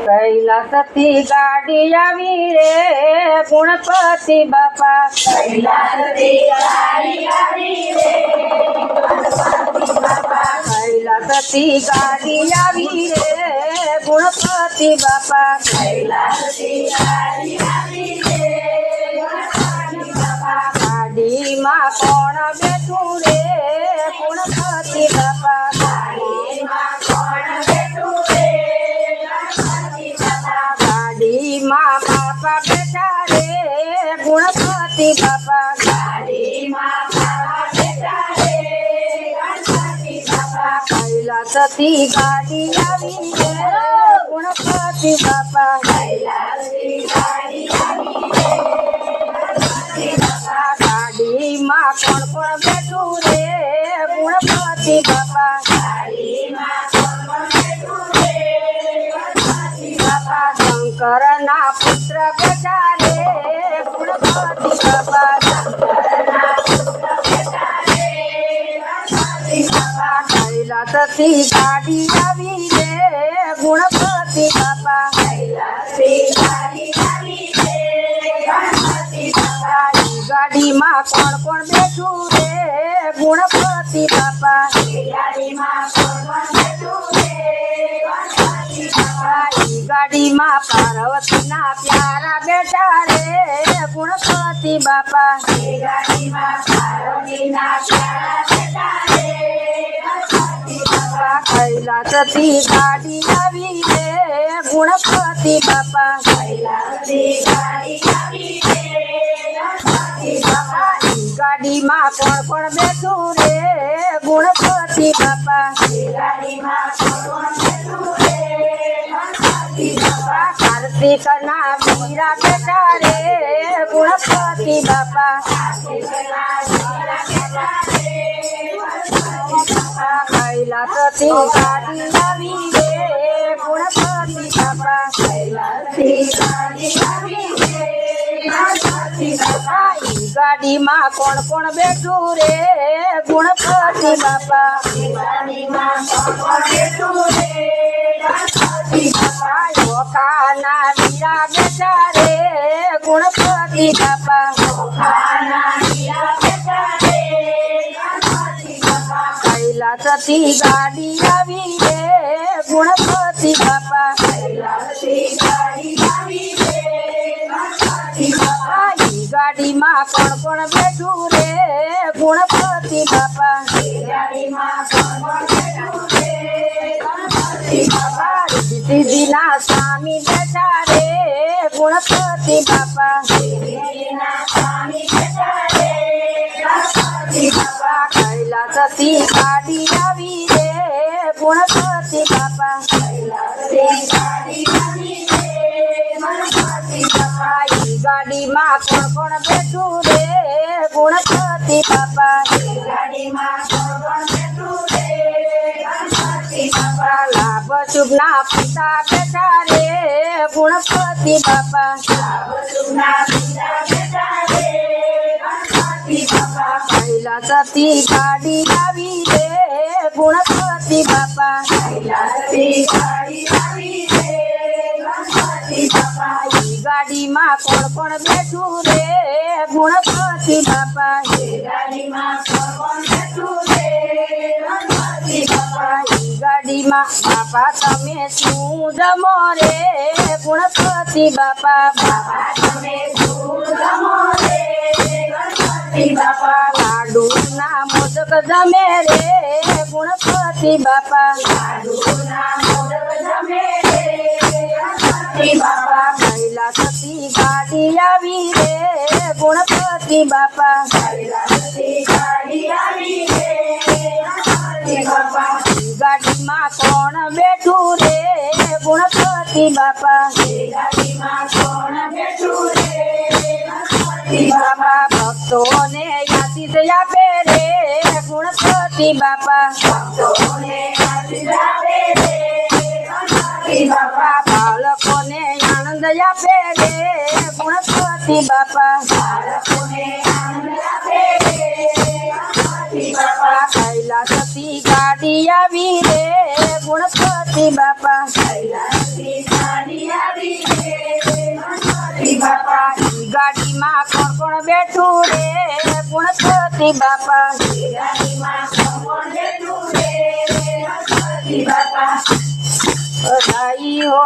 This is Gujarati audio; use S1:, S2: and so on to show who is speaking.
S1: કૈલાસથી ગાડી આવી રે ગુણપતિ બાપા કૈલાસથી ગાડી આવી રે કૈલાસથી ગાડી આવી રે ગુણપતિ બાપા કૈલાસથી ગાડી આવી રે ગાડીમાં કોણ બેઠું રે ગુણપતિ બાપા ગાડીમાં કોણ બેઠું રે ગાડીમાં બાપા બેઠા રે ગુણપતિ બાપા ગાડીમાં બાપા બેઠા રે ગણપતિ બાપા કૈલાસથી ગાડી આવી રે ગુણપતિ બાપા કૈલાસથી ગાડી આવી રે ગાડીમાં કોણ કોણ બેઠું રે ગુણપતિ બાપા ગાડીમાં કોણ કોણ બેઠું રે ગણપતિ બાપા શંકરના પુત્ર બેઠા રે ગુણપતિ બાપા શંકરના પુત્ર બેઠા રે ગણપતિ બાપા કૈલાસથી ગાડી આવી રે ગુણપતિ બાપા કૈલાસથી ગાડી આવી રે ગણપતિ બાપા ગાડીમાં કોણ કોણ બેઠું રે ગુણપતિ બાપા ગાડીમાં કોણ કોણ બેઠું રે ગણપતિ બાપા ગાડીમાં પાર્વતીના પ્યારા બેઠા રે ગુણપતિ બાપા ગાડીમાં પાર્વતીના પ્યારા બેઠા રે ગણપતિ બાપા કૈલાસથી ગાડી આવી રે ગુણપતિ બાપા કૈલાસથી ગાડી આવી રે ગાડીમાં કોણ કોણ બેઠું રે ગુણપતિ બાપા ગાડીમાં કોણ કોણ બેઠું રે ગણપતિ બાપા કાર્તિકના વીરા બેઠા રે ગુણપતિ બાપા કાર્તિકના વીરા બેઠા રે ગણપતિ બાપા કૈલાસથી ગાડી આવી રે ગુણપતિ બાપા કૈલાસથી ગાડી આવી રે ગણપતિ બાપા ગાડીમાં કોણ કોણ બેઠું રે ગુણપતિ બાપા ગાડીમાં કોણ કોણ બેઠું રે ગણપતિ બાપા ઓખાના વીરા બેઠા રે ગુણપતિ બાપા ઓખાના વીરા બેઠા રે ગણપતિ બાપા કૈલાસથી ગાડી આવી રે ગુણપતિ બાપા કૈલાસથી ગાડી આવી રે ગણપતિ બાપા ગાડીમાં કોણ કોણ બેઠું રે ગુણપતિ બાપા ગાડીમાં કોણ કોણ બેઠું રે ગણપતિ બાપા સિદ્ધિના સ્વામી બેઠા રે ગુણપતિ બાપા સિદ્ધિના સ્વામી બેઠા રે ગણપતિ બાપા કૈલાસથી ગાડી આવી રે ગુણપતિ બાપા કૈલાસથી ગાડી આવી રે ગણપતિ બાપા ગાડીમાં કોણ કોણ બેઠું રે ગુણપતિ બાપા ગાડીમાં કોણ કોણ બેઠું રે ગણપતિ બાપા લાભ શુભના પિતા બેઠા રે ગુણપતિ બાપા લાભ શુભના પિતા બેઠા રે ગણપતિ બાપા કૈલાસથી ગાડી આવી રે ગુણપતિ બાપા કૈલાસથી ગાડી આવી રે ગણપતિ બાપા ગાડીમાં કોણ કોણ બેઠું રે ગુણપતિ બાપા ગાડીમાં કોણ કોણ બેઠું રે ગણપતિ બાપા ગાડીમાં બાપા તમે શું જમો રે ગુણપતિ બાપા બાપા તમે શું જમો રે ગણપતિ બાપા લાડુના મોદક જમે રે ગુણપતિ બાપા લાડુના મોદક જમે રે ગણપતિ બાપા કૈલાસથી ગાડી આવી રે ગુણપતિ બાપા કૈલાસથી ગાડી આવી રે ગણપતિ બાપા ગાડીમાં કોણ બેઠું રે ગુણપતિ બાપા ગાડીમાં કોણ બેઠું રે ગણપતિ બાપા ભક્તોને આશીષ આપે રે ગુણપતિ બાપા ભક્તોને આશીષ આપે રે ગણપતિ બાપા બાળકોને આનંદ આપે રે ગણપતિ બાપા કૈલાસથી ગાડી આવી રે ગણપતિ બાપા ઈ ગાડીમાં કોણ કોણ બેઠું રે ગણપતિ બાપા બધાઈ હો